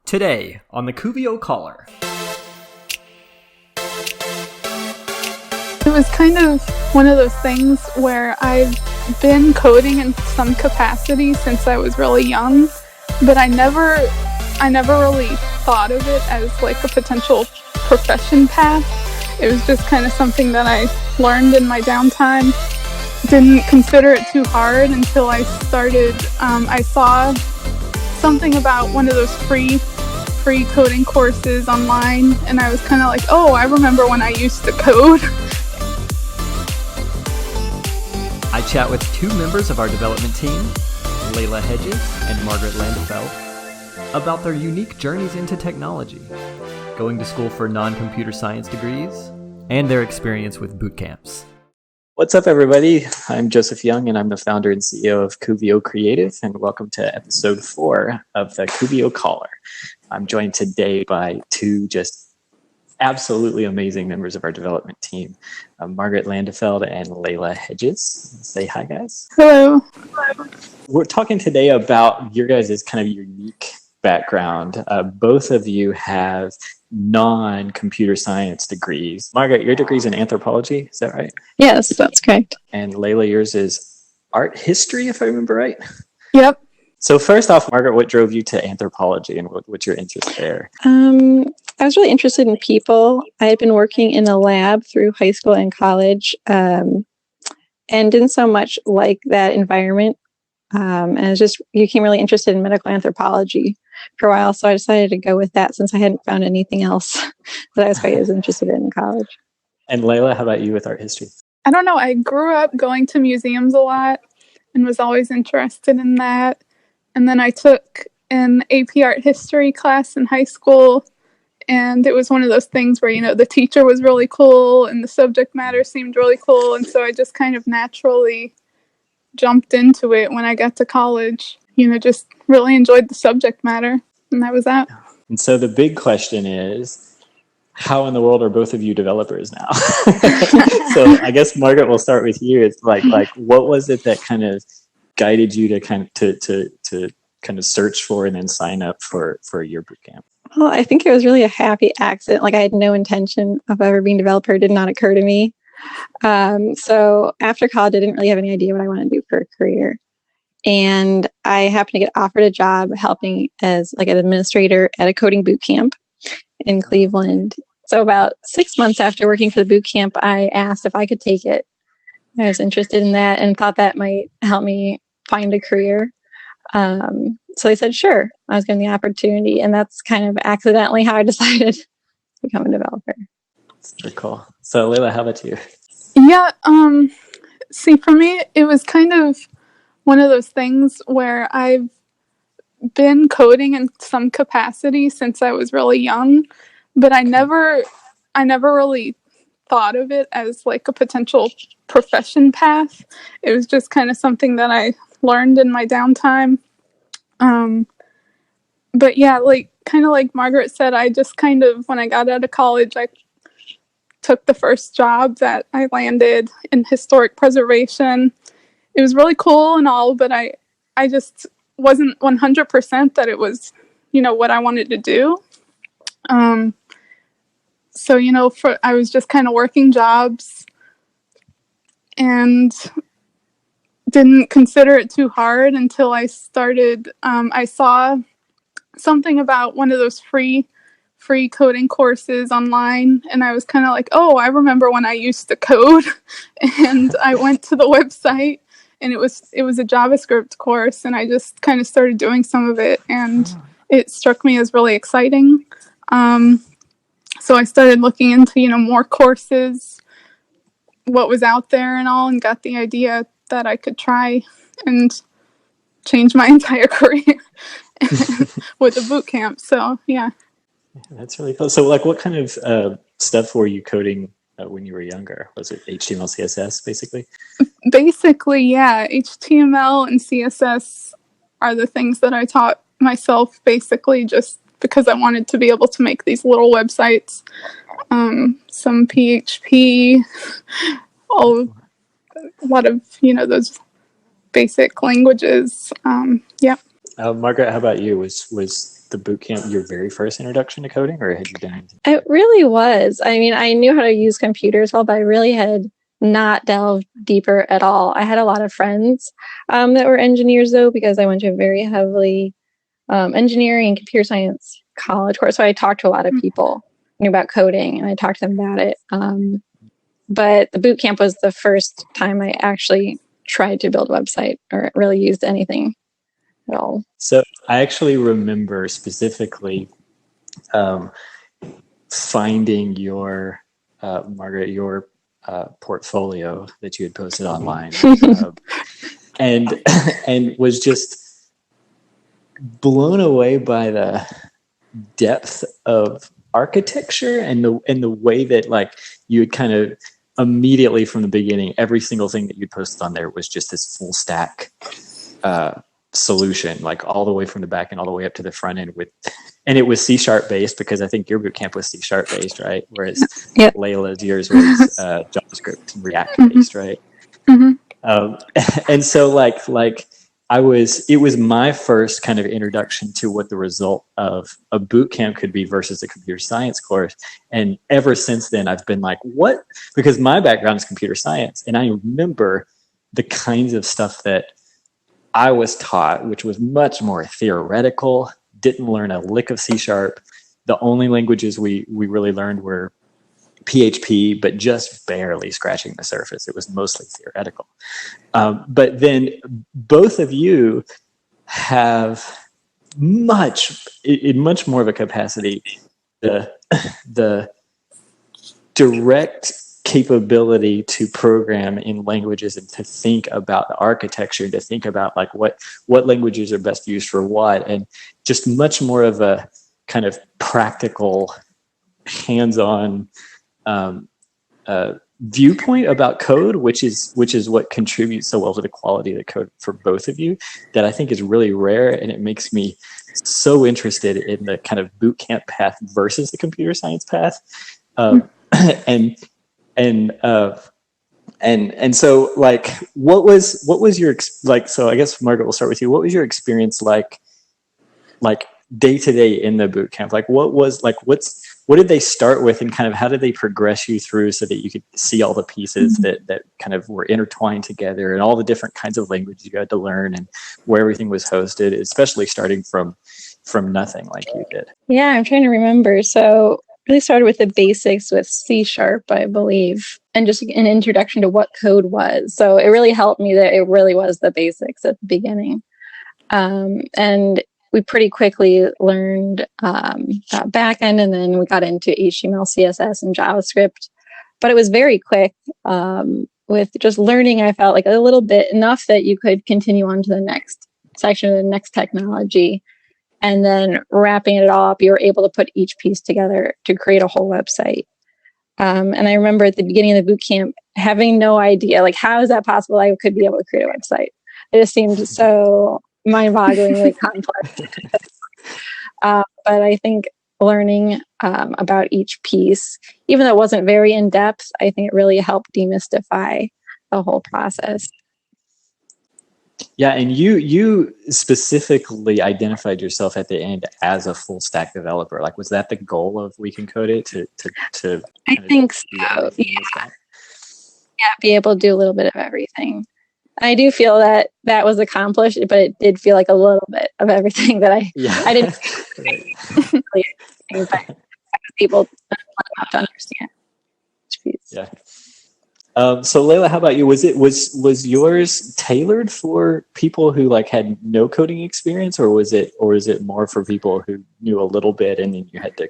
Today on the Kuvio Caller. It was kind of one of those things where I've been coding in some capacity since I was really young, but I never really thought of it as like a potential profession path. It was just kind of something that I learned in my downtime. Didn't consider it too hard until I started. I saw something about one of those free coding courses online, and I was kind of like, oh, I remember when I used to code. I chat with two members of our development team, Layla Hedges and Margaret Landefeld, about their unique journeys into technology, going to school for non-computer science degrees, and their experience with bootcamps. What's up, everybody? I'm Joseph Young, and I'm the founder and CEO of Kuvio Creative, and welcome to episode 4 of the Kuvio Caller. I'm joined today by two just absolutely amazing members of our development team, Margaret Landefeld and Layla Hedges. Say hi, guys. Hello. We're talking today about your guys' kind of unique background. Both of you have non-computer science degrees. Margaret, your degree's in anthropology, is that right? Yes, that's correct. And Layla, yours is art history, if I remember right? Yep. So first off, Margaret, what drove you to anthropology and what's your interest there? I was really interested in people. I had been working in a lab through high school and college and didn't so much like that environment. And I became really interested in medical anthropology for a while. So I decided to go with that since I hadn't found anything else that I was quite as interested in college. And Layla, how about you with art history? I don't know. I grew up going to museums a lot and was always interested in that. And then I took an AP art history class in high school. And it was one of those things where, you know, the teacher was really cool and the subject matter seemed really cool. And so I just kind of naturally jumped into it when I got to college. You know, just really enjoyed the subject matter. And that was that. And so the big question is, how in the world are both of you developers now? So I guess, Margaret, we'll start with you. It's like what was it that kind of guided you to kind of search for and then sign up for your bootcamp? Well, I think it was really a happy accident. Like I had no intention of ever being a developer. It did not occur to me. So after college, I didn't really have any idea what I wanted to do for a career. And I happened to get offered a job helping as like an administrator at a coding boot camp in Cleveland. So about 6 months after working for the boot camp, I asked if I could take it. I was interested in that and thought that might help me find a career. So they said, sure, I was given the opportunity. And that's kind of accidentally how I decided to become a developer. That's pretty cool. So Layla, how about you? Yeah. See, for me, it was kind of one of those things where I've been coding in some capacity since I was really young, but I never really thought of it as like a potential profession path. It was just kind of something that I learned in my downtime. But yeah, like kind of like Margaret said, I just kind of, when I got out of college, I took the first job that I landed in historic preservation. It was really cool and all, but I just wasn't 100% that it was, you know, what I wanted to do. So, you know, I was just kind of working jobs and didn't consider it too hard until I started. I saw something about one of those free coding courses online, and I was kind of like, oh, I remember when I used to code. And I went to the website, and it was a JavaScript course, and I just kind of started doing some of it, and it struck me as really exciting. So I started looking into, you know, more courses, what was out there and all, and got the idea that I could try and change my entire career with a boot camp. So, yeah. That's really cool. So, like, what kind of stuff were you coding when you were younger? Was it HTML, CSS, basically? Basically, yeah. HTML and CSS are the things that I taught myself, basically, just because I wanted to be able to make these little websites. Some PHP, a lot of, you know, those basic languages. Yeah. Margaret, how about you? Was the boot camp your very first introduction to coding, or had you been into It really was. I mean, I knew how to use computers well, but I really had not delved deeper at all. I had a lot of friends that were engineers, though, because I went to a very heavily engineering and computer science college course. So I talked to a lot of people, knew about coding, and I talked to them about it. But the boot camp was the first time I actually tried to build a website or really used anything at all. So I actually remember specifically finding your, Margaret, your portfolio that you had posted online, and was just blown away by the depth of architecture and the way that like you would kind of immediately from the beginning, every single thing that you posted on there was just this full stack solution, like all the way from the back end all the way up to the front end and it was C# based, because I think your bootcamp was C# based, right? Whereas Yep. Layla's yours was JavaScript and React based, right? And so it was my first kind of introduction to what the result of a boot camp could be versus a computer science course. And ever since then, I've been like, what? Because my background is computer science. And I remember the kinds of stuff that I was taught, which was much more theoretical, didn't learn a lick of C#. The only languages we really learned were PHP, but just barely scratching the surface. It was mostly theoretical. But then both of you have much more of a capacity, the direct capability to program in languages and to think about the architecture, to think about like what languages are best used for what, and just much more of a kind of practical, hands-on viewpoint about code, which is what contributes so well to the quality of the code for both of you, that I think is really rare, and it makes me so interested in the kind of boot camp path versus the computer science path. And so like what was your like, so I guess Margaret, we'll start with you. What was your experience like day to day in the boot camp? Like what did they start with, and kind of how did they progress you through so that you could see all the pieces that kind of were intertwined together, and all the different kinds of languages you had to learn, and where everything was hosted, especially starting from nothing like you did? Yeah, I'm trying to remember. So really started with the basics with C#, I believe, and just an introduction to what code was. So it really helped me that it really was the basics at the beginning. And we pretty quickly learned backend, and then we got into HTML, CSS, and JavaScript. But it was very quick. With just learning, I felt like a little bit enough that you could continue on to the next section, the next technology. And then wrapping it all up, you were able to put each piece together to create a whole website. And I remember at the beginning of the boot camp having no idea, like, how is that possible I could be able to create a website? It just seemed so mind-bogglingly complex. But I think learning about each piece, even though it wasn't very in-depth, I think it really helped demystify the whole process. Yeah, and you specifically identified yourself at the end as a full stack developer. Like, was that the goal of We Can Code It? To I think so. Yeah, be able to do a little bit of everything. I do feel that was accomplished, but it did feel like a little bit of everything that I didn't really, but I was able to understand each piece. Yeah. So Layla, how about you? Was yours tailored for people who like had no coding experience, or was it more for people who knew a little bit, and then you had to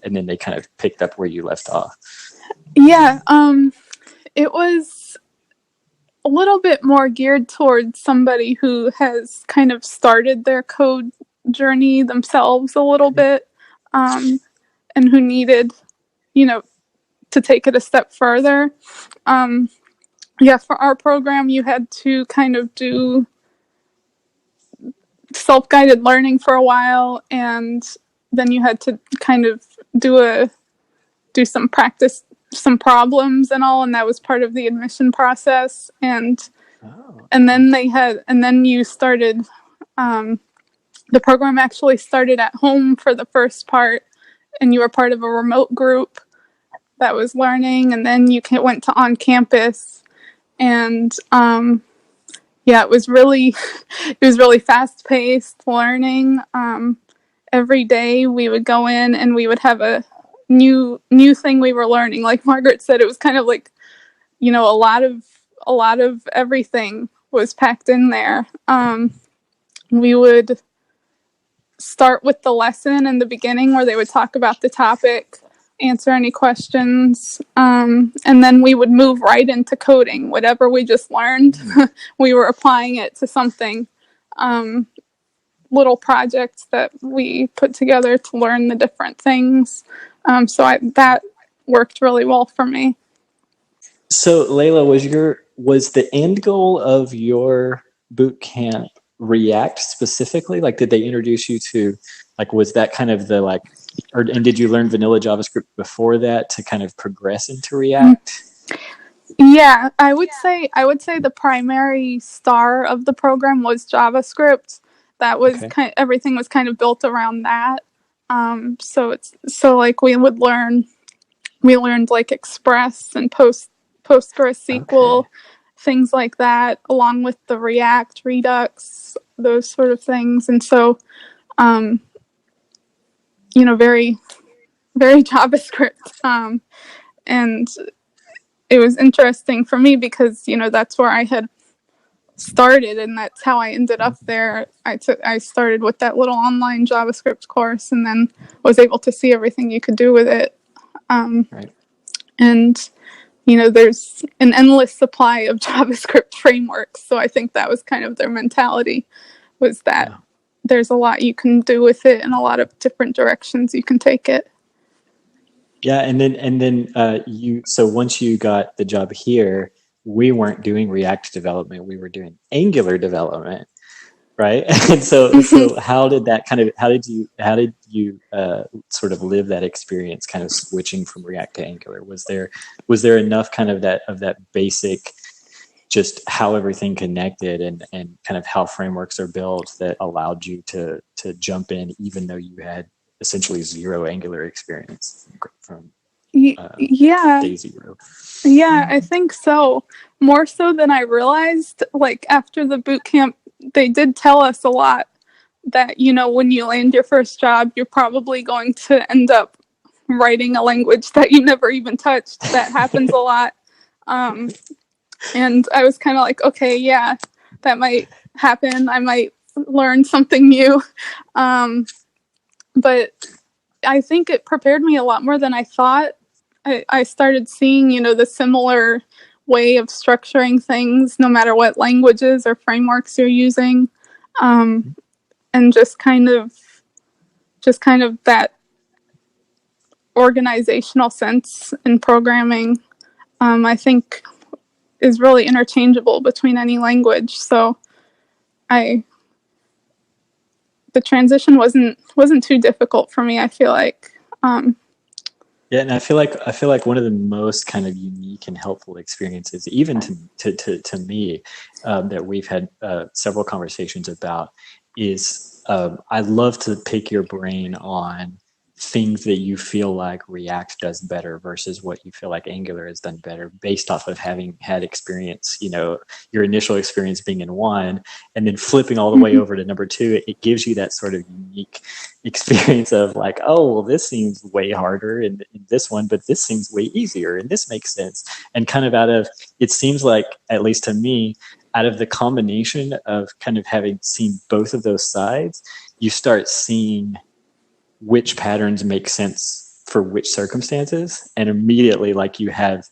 and then they kind of picked up where you left off? Yeah, it was a little bit more geared towards somebody who has kind of started their code journey themselves a little bit, and who needed, to take it a step further. For our program, you had to kind of do self-guided learning for a while, and then you had to kind of do some practice, some problems and all, and that was part of the admission process. And then you started the program actually started at home for the first part, and you were part of a remote group that was learning, and then you went to on campus, and yeah, it was really fast paced learning. Every day we would go in and we would have a new thing we were learning. Like Margaret said, it was kind of like, you know, a lot of everything was packed in there. We would start with the lesson in the beginning where they would talk about the topic, answer any questions, and then we would move right into coding. Whatever we just learned, we were applying it to something. Little projects that we put together to learn the different things. That worked really well for me. So Layla, was the end goal of your boot camp React specifically? Like, did they introduce you to, like, was that kind of the like, and did you learn vanilla JavaScript before that to kind of progress into React? Yeah, I would say the primary star of the program was JavaScript. That was Okay. everything was kind of built around that. So like we learned like Express and PostgreSQL, Okay. things like that, along with the React, Redux, those sort of things. And so, you know, very, very JavaScript. And it was interesting for me because, you know, that's where I had started and that's how I ended up there. I started with that little online JavaScript course and then was able to see everything you could do with it. Right. And you know, there's an endless supply of JavaScript frameworks. So I think that was kind of their mentality, was that there's a lot you can do with it and a lot of different directions you can take it. Yeah, and then so once you got the job here, we weren't doing React development, we were doing Angular development, right? And so how did you sort of live that experience, kind of switching from React to Angular? Was there enough kind of that basic, just how everything connected and kind of how frameworks are built, that allowed you to jump in even though you had essentially zero Angular experience from Yeah, day zero? yeah, I think so. More so than I realized. Like after the boot camp, they did tell us a lot that, you know, when you land your first job, you're probably going to end up writing a language that you never even touched. That happens a lot. And I was kind of like, okay, yeah, that might happen. I might learn something new. But I think it prepared me a lot more than I thought. I started seeing, you know, the similar way of structuring things, no matter what languages or frameworks you're using. And just kind of that organizational sense in programming, I think is really interchangeable between any language. So the transition wasn't too difficult for me, I feel like. Yeah, and I feel like one of the most kind of unique and helpful experiences, even to me, that we've had several conversations about, is I love to pick your brain on things that you feel like React does better versus what you feel like Angular has done better, based off of having had experience, your initial experience being in one and then flipping all the way over to number two. It gives you that sort of unique experience of like, oh, well, this seems way harder in this one, but this seems way easier and this makes sense. And kind of it seems like, at least to me, out of the combination of kind of having seen both of those sides, you start seeing which patterns make sense for which circumstances, and immediately, like, you have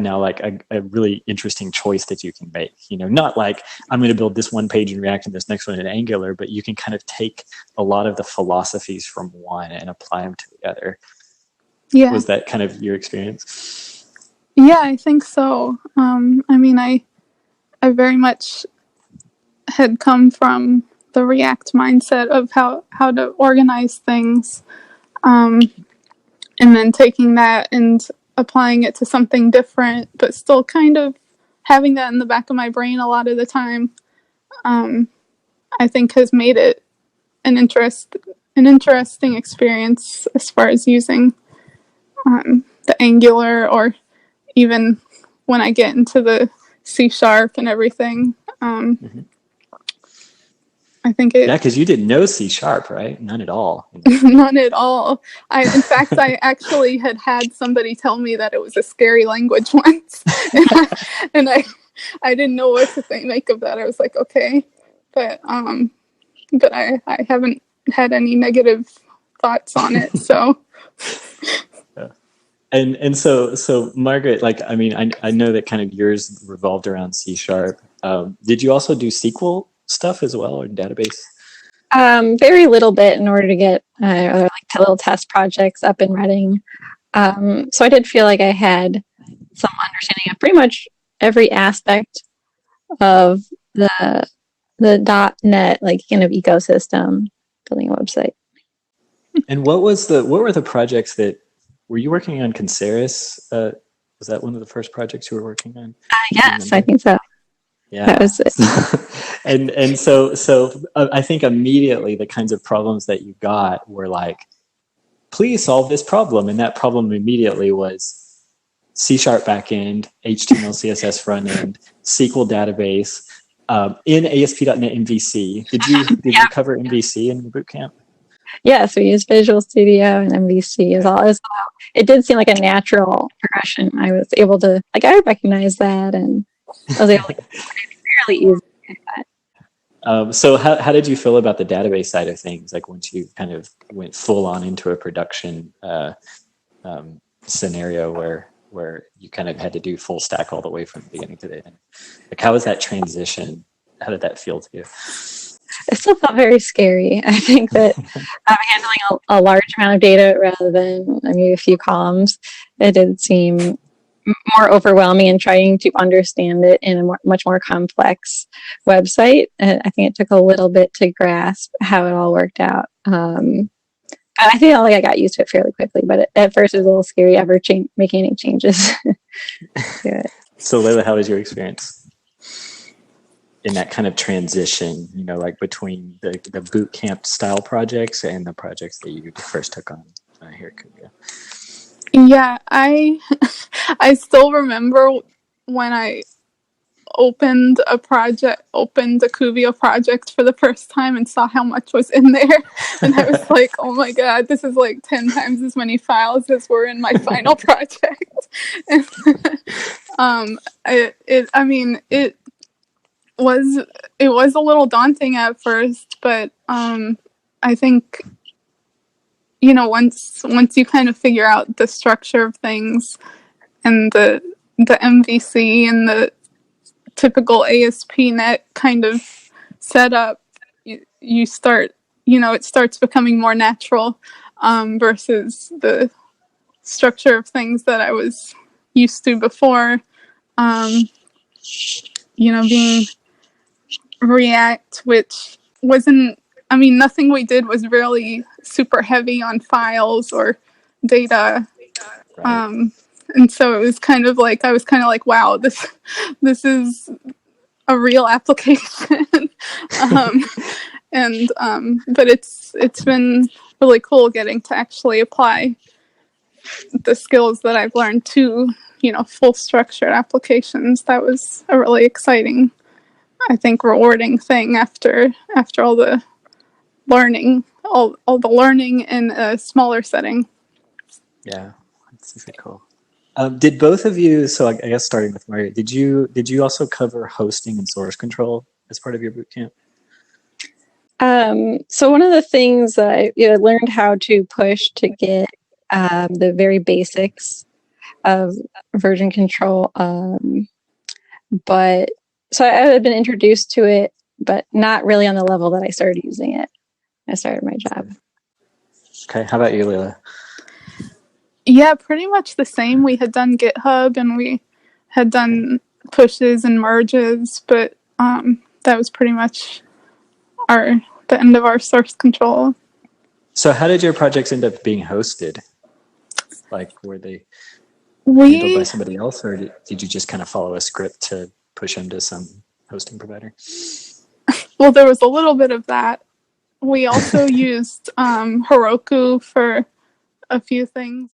now like a really interesting choice that you can make. Not like, I'm going to build this one page in React and this next one in Angular, but you can kind of take a lot of the philosophies from one and apply them to the other. Yeah. Was that kind of your experience? Yeah, I think so. I mean, I very much had come from the React mindset of how to organize things, and then taking that and applying it to something different, but still kind of having that in the back of my brain a lot of the time, I think has made it an interesting experience as far as using the Angular, or even when I get into the C# and everything. I think it. Yeah, because you didn't know C#, right? None at all. None at all. In fact, I actually had somebody tell me that it was a scary language once, and I didn't know what to make of that. I was like, okay, but I haven't had any negative thoughts on it. So. Yeah. And so Margaret, like, I mean, I know that kind of yours revolved around C#. Did you also do SQL stuff as well, or database? Very little bit in order to get like little test projects up and running. So I did feel like I had some understanding of pretty much every aspect of the .NET like kind of ecosystem building a website. And what were the projects that were you working on? Canceris? Was that one of the first projects you were working on? Yes, I think so. Yeah. That was it. and so I think immediately the kinds of problems that you got were like, please solve this problem. And that problem immediately was C# backend, HTML, CSS front end, SQL database, in ASP.NET MVC. Did you cover MVC in the bootcamp? Yes, we used Visual Studio and MVC as well. It did seem like a natural progression. I was able to, like, I recognize that, and I was able to fairly easily do that. So how did you feel about the database side of things? Like once you kind of went full on into a production scenario where you kind of had to do full stack all the way from the beginning to the end. Like how was that transition? How did that feel to you? It still felt very scary. I think that handling a large amount of data rather than maybe a few columns, it did seem more overwhelming, and trying to understand it in a much more complex website. And I think it took a little bit to grasp how it all worked out. I feel like I got used to it fairly quickly, but at first it was a little scary ever making any changes. So Layla, how was your experience in that kind of transition, like between the boot camp style projects and the projects that you first took on here at Kuvio? Yeah, I still remember when I opened a Kuvio project for the first time and saw how much was in there. And I was like, oh my God, this is like 10 times as many files as were in my final project. And, it was a little daunting at first, but I think once you kind of figure out the structure of things and the MVC and the typical ASP.NET kind of setup, you start it starts becoming more natural versus the structure of things that I was used to before. Being React, which wasn't, nothing we did was really super heavy on files or data. Right. And so it was kind of like, I was kind of like, wow, this is a real application. But it's been really cool getting to actually apply the skills that I've learned to, full structured applications. That was a really exciting, I think, rewarding thing after all the learning, all the learning in a smaller setting. Yeah, that's super cool. Did both of you? So I guess starting with Margaret, did you also cover hosting and source control as part of your bootcamp? So one of the things that I learned how to push to get the very basics of version control, but so I had been introduced to it, but not really on the level that I started using it. I started my job. Okay, how about you, Layla? Yeah, pretty much the same. We had done GitHub and we had done pushes and merges, but that was pretty much the end of our source control. So how did your projects end up being hosted? Like, were they handled by somebody else, or did you just kind of follow a script to push them to some hosting provider? Well, there was a little bit of that. We also used Heroku for a few things.